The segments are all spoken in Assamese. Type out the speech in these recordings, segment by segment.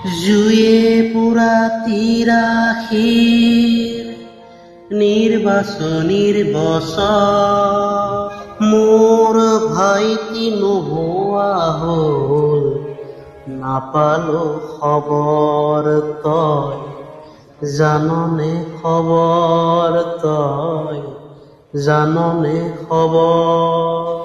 জুয়ে পোড়া তিৰাশীৰ নিৰ্বাচনীৰ বছৰ মোৰ ভাইটি নোহোৱা হ'ল নাপালো খবৰ তই জাননে খবৰ তই জাননে খবৰ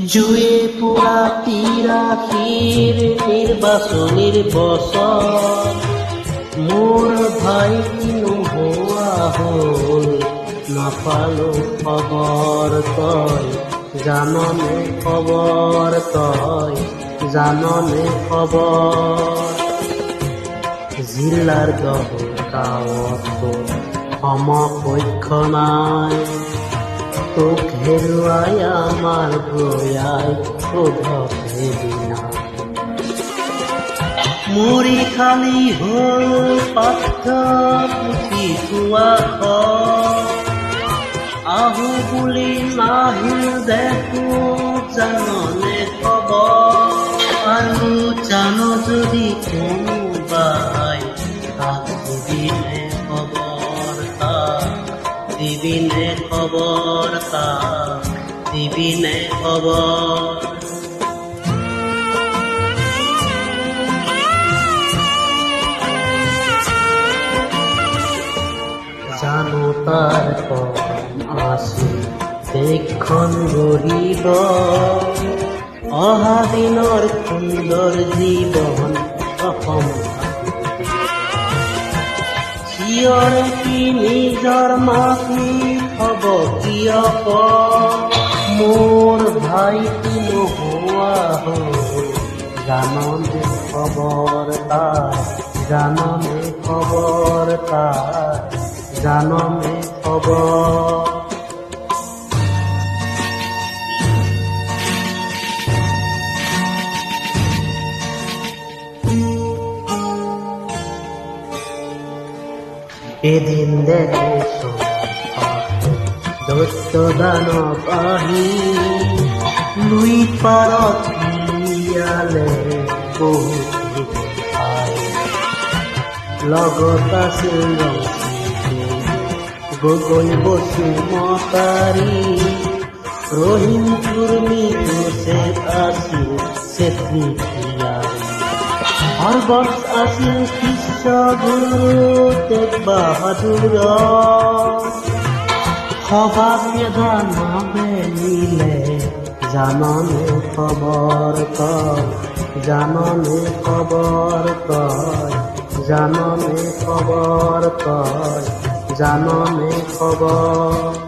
জুয়ে পোড়া তিৰাশীৰ নিৰ্বাচনীৰ বছৰ মোৰ ভাইটি নোহোৱা হ'ল নাপালো খবৰ তই জাননে খবৰ তই জাননে খবৰ জিলাৰ গাঁৱত সমপক্ষ নাই তোক হেৰুৱাই আমাৰ গয়াই শোধকে বিনা মৰি খালি হ'ল পাঠ্য পুথি কোৱা আহো বুলি নাহিল দেখো জাননে খবৰ আৰু জান যদি কোনোবাই তাক দিবিনে খবৰ দিবিনে খবৰ তাক দিবিনে খবৰ জানো তাৰ কম আছে দেশখন গঢ়িব অহা দিনৰ সুন্দৰ জীৱন অসম চিঞৰে কি নিজৰ মাটি হ'ব কিয় মোৰ ভাইটি নোহোৱা হ'ল জাননে খবৰ তাৰ জাননে খবৰ তাৰ জাননে খবৰ এদিন দেখো দৈত্য দানৱ আহি লুই পাৰত ইয়ালে বহুত লগত আছিল গগৈ বসুমতাৰী ৰহিম কুৰ্মী যোচেফ আছিল চেত্ৰী সৰ্বত আছিল শিষ্য গুৰু তেগ বাহাদুৰ সভা মেধান মিলে জাননে খবৰ তই জাননে খবৰ তই জাননে খবৰ তই জাননে খবৰ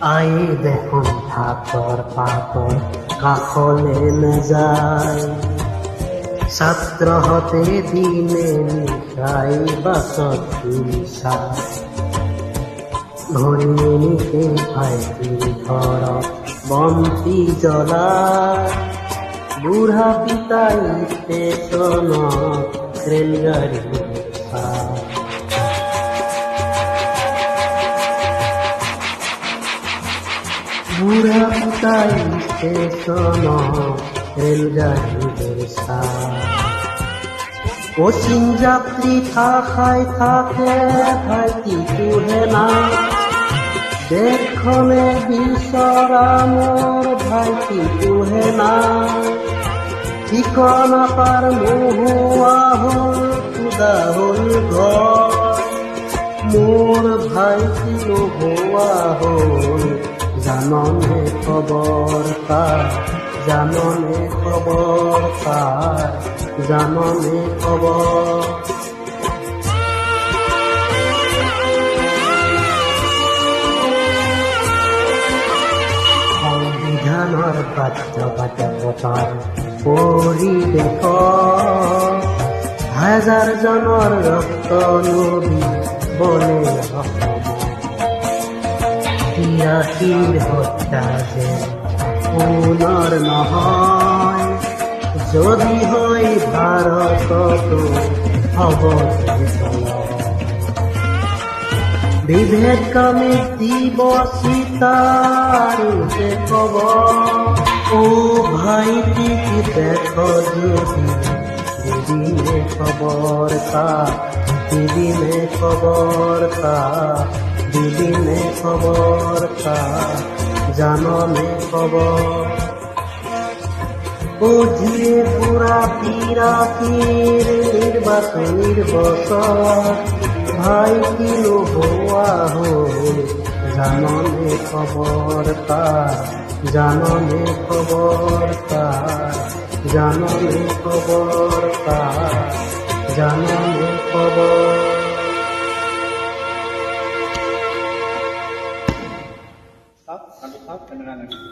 আই দেখোন হাতৰ পাতৰ কাষলে নাযায় ছাত্ৰহঁতে দিনে নিশাই বাছত চায় ঘৈণীয়েকে ভাইটিৰ ঘৰত বন্তি জ্বলায় বুঢ়া পিতাই ষ্টেচনত ৰেলগাড়ী চায় বুঢ়া পিতাই ষ্টেচনত ৰেলগাড়ীৰ চায় অচিন যাত্ৰী খাই থাকে ভাইটিটোহে নাই দেশখনে বিচৰা মোৰ ভাইটিটোহে নাই ঠিকনা পাৰ নোহোৱা হ'ল খুদা হ'ল ঘৰ মোৰ ভাইটি নোহোৱা হ'ল জাননে খবৰ তাৰ জাননে খবৰ তাৰ জাননে খবৰ সংবিধানৰ বাধ্যবাধকতাৰ পৰিৱেশ হাজাৰজনৰ ৰক্ত নদী বলে তিৰাশীৰ হত্যা যে পুনৰ নহয়, যদি হয় ভাৰততো হ'ব বিভেদকামী দিব চিতাৰ কব, ও ভাইটি দেখ যদি দিদিনে খবৰ তা, দিদিনে খবৰ তা, দিদিনে খবৰ তা, জাননে খবৰ। বুঝিয়ে পুরা তিরাশির নির্বাচনীর বছর, ভাই কিলো হওয়া হল জাননে খবর তার, জাননে খবর তার, জাননে খবর তার, জাননে খবর। Stop, 1 o'clock, 10 minutes.